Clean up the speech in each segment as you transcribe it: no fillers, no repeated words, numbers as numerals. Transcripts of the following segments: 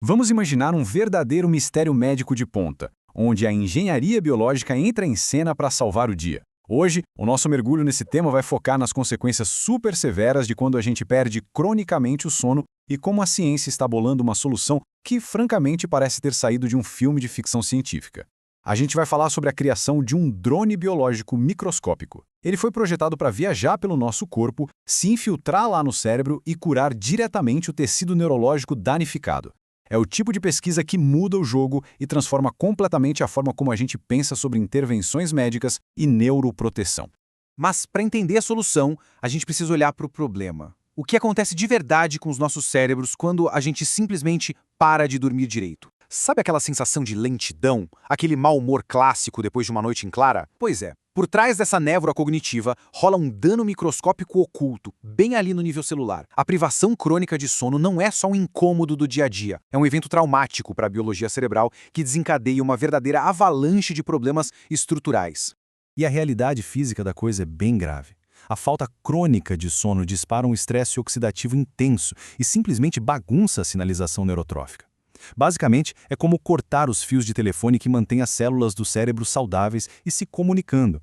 Vamos imaginar um verdadeiro mistério médico de ponta, onde a engenharia biológica entra em cena para salvar o dia. Hoje, o nosso mergulho nesse tema vai focar nas consequências super severas de quando a gente perde cronicamente o sono e como a ciência está bolando uma solução que, francamente, parece ter saído de um filme de ficção científica. A gente vai falar sobre a criação de um drone biológico microscópico. Ele foi projetado para viajar pelo nosso corpo, se infiltrar lá no cérebro e curar diretamente o tecido neurológico danificado. É o tipo de pesquisa que muda o jogo e transforma completamente a forma como a gente pensa sobre intervenções médicas e neuroproteção. Mas, para entender a solução, a gente precisa olhar para o problema. O que acontece de verdade com os nossos cérebros quando a gente simplesmente para de dormir direito? Sabe aquela sensação de lentidão? Aquele mau humor clássico depois de uma noite em clara? Pois é, por trás dessa névoa cognitiva rola um dano microscópico oculto, bem ali no nível celular. A privação crônica de sono não é só um incômodo do dia a dia, é um evento traumático para a biologia cerebral que desencadeia uma verdadeira avalanche de problemas estruturais. E a realidade física da coisa é bem grave. A falta crônica de sono dispara um estresse oxidativo intenso e simplesmente bagunça a sinalização neurotrófica. Basicamente, é como cortar os fios de telefone que mantêm as células do cérebro saudáveis e se comunicando.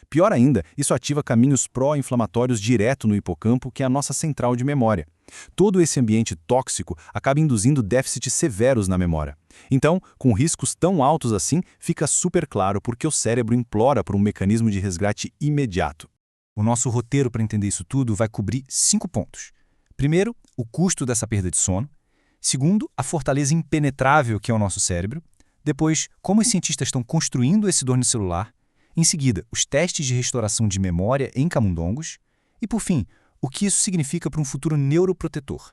Pior ainda, isso ativa caminhos pró-inflamatórios direto no hipocampo, que é a nossa central de memória. Todo esse ambiente tóxico acaba induzindo déficits severos na memória. Então, com riscos tão altos assim, fica super claro porque o cérebro implora por um mecanismo de resgate imediato. O nosso roteiro para entender isso tudo vai cobrir 5 pontos. Primeiro, o custo dessa perda de sono. Segundo, a fortaleza impenetrável que é o nosso cérebro. Depois, como os cientistas estão construindo esse drone celular. Em seguida, os testes de restauração de memória em camundongos. E, por fim, o que isso significa para um futuro neuroprotetor.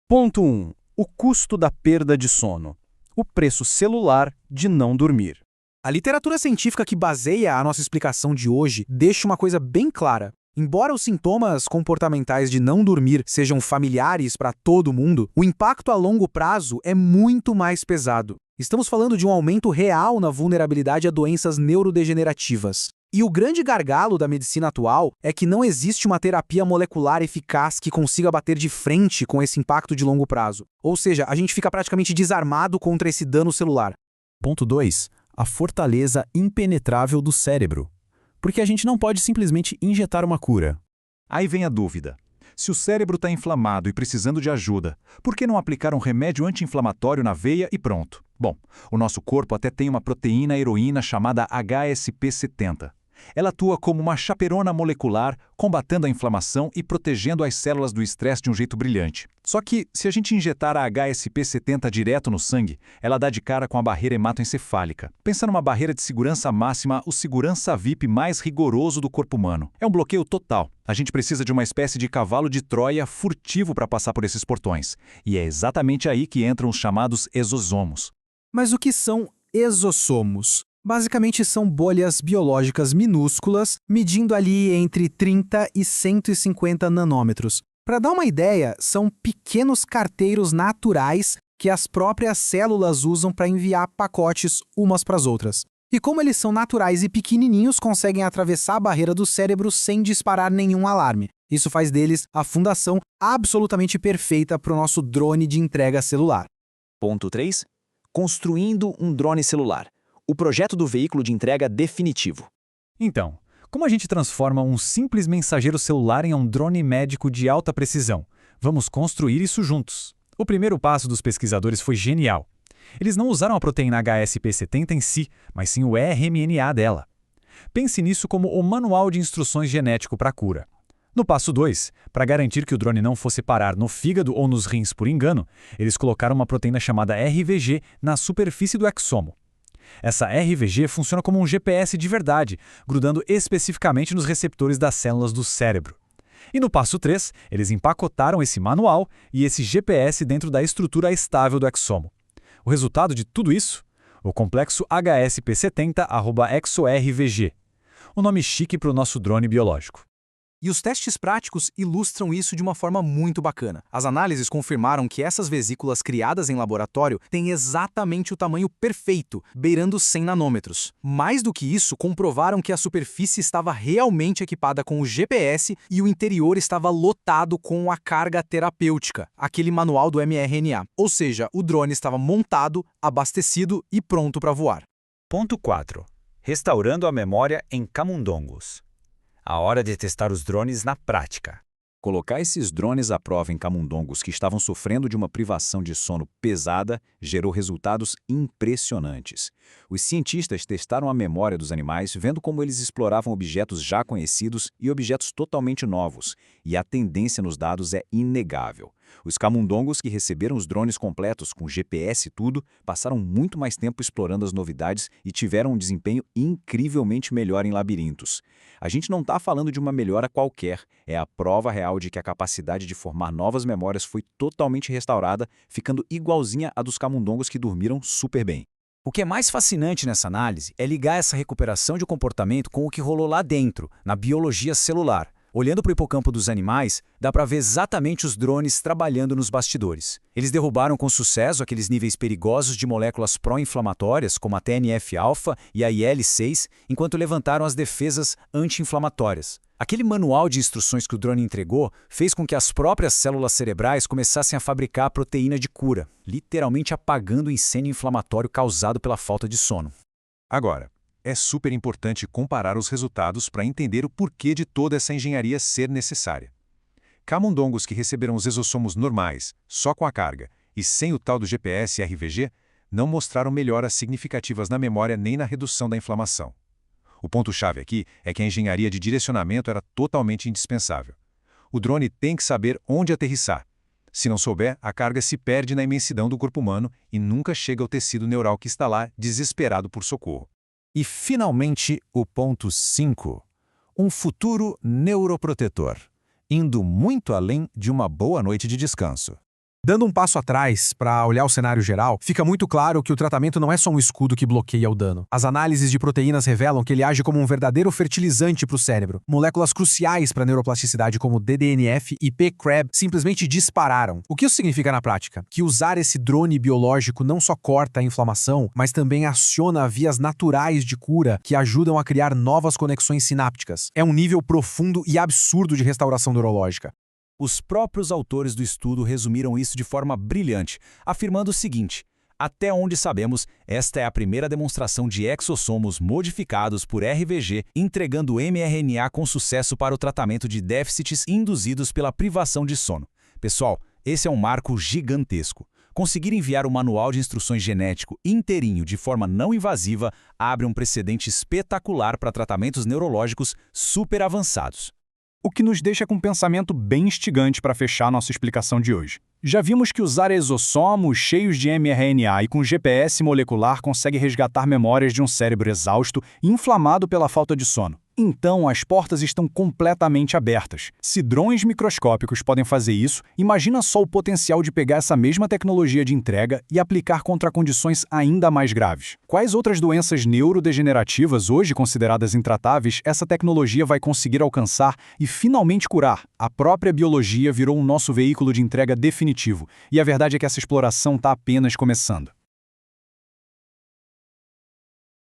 Ponto 1. O custo da perda de sono. O preço celular de não dormir. A literatura científica que baseia a nossa explicação de hoje deixa uma coisa bem clara. Embora os sintomas comportamentais de não dormir sejam familiares para todo mundo, o impacto a longo prazo é muito mais pesado. Estamos falando de um aumento real na vulnerabilidade a doenças neurodegenerativas. E o grande gargalo da medicina atual é que não existe uma terapia molecular eficaz que consiga bater de frente com esse impacto de longo prazo. Ou seja, a gente fica praticamente desarmado contra esse dano celular. Ponto 2. A fortaleza impenetrável do cérebro. Porque a gente não pode simplesmente injetar uma cura. Aí vem a dúvida. Se o cérebro está inflamado e precisando de ajuda, por que não aplicar um remédio anti-inflamatório na veia e pronto? Bom, o nosso corpo até tem uma proteína heroína chamada HSP70. Ela atua como uma chaperona molecular, combatendo a inflamação e protegendo as células do estresse de um jeito brilhante. Só que, se a gente injetar a HSP70 direto no sangue, ela dá de cara com a barreira hematoencefálica. Pensa numa barreira de segurança máxima, o segurança VIP mais rigoroso do corpo humano. É um bloqueio total. A gente precisa de uma espécie de cavalo de Troia furtivo para passar por esses portões. E é exatamente aí que entram os chamados exosomos. Mas o que são exossomos? Basicamente são bolhas biológicas minúsculas, medindo ali entre 30 e 150 nanômetros. Para dar uma ideia, são pequenos carteiros naturais que as próprias células usam para enviar pacotes umas para as outras. E como eles são naturais e pequenininhos, conseguem atravessar a barreira do cérebro sem disparar nenhum alarme. Isso faz deles a fundação absolutamente perfeita para o nosso drone de entrega celular. Ponto 3. Construindo um drone celular. O projeto do veículo de entrega definitivo. Então, como a gente transforma um simples mensageiro celular em um drone médico de alta precisão? Vamos construir isso juntos. O primeiro passo dos pesquisadores foi genial. Eles não usaram a proteína HSP70 em si, mas sim o rMNA dela. Pense nisso como o manual de instruções genético para a cura. No passo 2, para garantir que o drone não fosse parar no fígado ou nos rins por engano, eles colocaram uma proteína chamada RVG na superfície do exomo. Essa RVG funciona como um GPS de verdade, grudando especificamente nos receptores das células do cérebro. E no passo 3, eles empacotaram esse manual e esse GPS dentro da estrutura estável do exomo. O resultado de tudo isso? O complexo HSP70-ExoRVG. Um nome chique para o nosso drone biológico. E os testes práticos ilustram isso de uma forma muito bacana. As análises confirmaram que essas vesículas criadas em laboratório têm exatamente o tamanho perfeito, beirando 100 nanômetros. Mais do que isso, comprovaram que a superfície estava realmente equipada com o GPS e o interior estava lotado com a carga terapêutica, aquele manual do mRNA. Ou seja, o drone estava montado, abastecido e pronto para voar. Ponto 4. Restaurando a memória em camundongos. A hora de testar os drones na prática. Colocar esses drones à prova em camundongos que estavam sofrendo de uma privação de sono pesada gerou resultados impressionantes. Os cientistas testaram a memória dos animais, vendo como eles exploravam objetos já conhecidos e objetos totalmente novos, e a tendência nos dados é inegável. Os camundongos que receberam os drones completos com GPS e tudo, passaram muito mais tempo explorando as novidades e tiveram um desempenho incrivelmente melhor em labirintos. A gente não está falando de uma melhora qualquer, é a prova real de que a capacidade de formar novas memórias foi totalmente restaurada, ficando igualzinha à dos camundongos que dormiram super bem. O que é mais fascinante nessa análise é ligar essa recuperação de comportamento com o que rolou lá dentro, na biologia celular. Olhando para o hipocampo dos animais, dá para ver exatamente os drones trabalhando nos bastidores. Eles derrubaram com sucesso aqueles níveis perigosos de moléculas pró-inflamatórias, como a TNF-alfa e a IL-6, enquanto levantaram as defesas anti-inflamatórias. Aquele manual de instruções que o drone entregou fez com que as próprias células cerebrais começassem a fabricar a proteína de cura, literalmente apagando o incêndio inflamatório causado pela falta de sono. Agora, é super importante comparar os resultados para entender o porquê de toda essa engenharia ser necessária. Camundongos que receberam os exossomos normais, só com a carga, e sem o tal do GPS e RVG, não mostraram melhoras significativas na memória nem na redução da inflamação. O ponto-chave aqui é que a engenharia de direcionamento era totalmente indispensável. O drone tem que saber onde aterrissar. Se não souber, a carga se perde na imensidão do corpo humano e nunca chega ao tecido neural que está lá, desesperado por socorro. E, finalmente, o ponto 5. Um futuro neuroprotetor, indo muito além de uma boa noite de descanso. Dando um passo atrás para olhar o cenário geral, fica muito claro que o tratamento não é só um escudo que bloqueia o dano. As análises de proteínas revelam que ele age como um verdadeiro fertilizante para o cérebro. Moléculas cruciais para a neuroplasticidade como DDNF e PCRAB simplesmente dispararam. O que isso significa na prática? Que usar esse drone biológico não só corta a inflamação, mas também aciona vias naturais de cura que ajudam a criar novas conexões sinápticas. É um nível profundo e absurdo de restauração neurológica. Os próprios autores do estudo resumiram isso de forma brilhante, afirmando o seguinte: até onde sabemos, esta é a primeira demonstração de exossomos modificados por RVG entregando mRNA com sucesso para o tratamento de déficits induzidos pela privação de sono. Pessoal, esse é um marco gigantesco. Conseguir enviar o manual de instruções genético inteirinho de forma não invasiva abre um precedente espetacular para tratamentos neurológicos super avançados. O que nos deixa com um pensamento bem instigante para fechar nossa explicação de hoje. Já vimos que usar exossomos cheios de mRNA e com GPS molecular consegue resgatar memórias de um cérebro exausto e inflamado pela falta de sono. Então, as portas estão completamente abertas. Se drones microscópicos podem fazer isso, imagina só o potencial de pegar essa mesma tecnologia de entrega e aplicar contra condições ainda mais graves. Quais outras doenças neurodegenerativas, hoje consideradas intratáveis, essa tecnologia vai conseguir alcançar e finalmente curar? A própria biologia virou o nosso veículo de entrega definitivo, e a verdade é que essa exploração está apenas começando.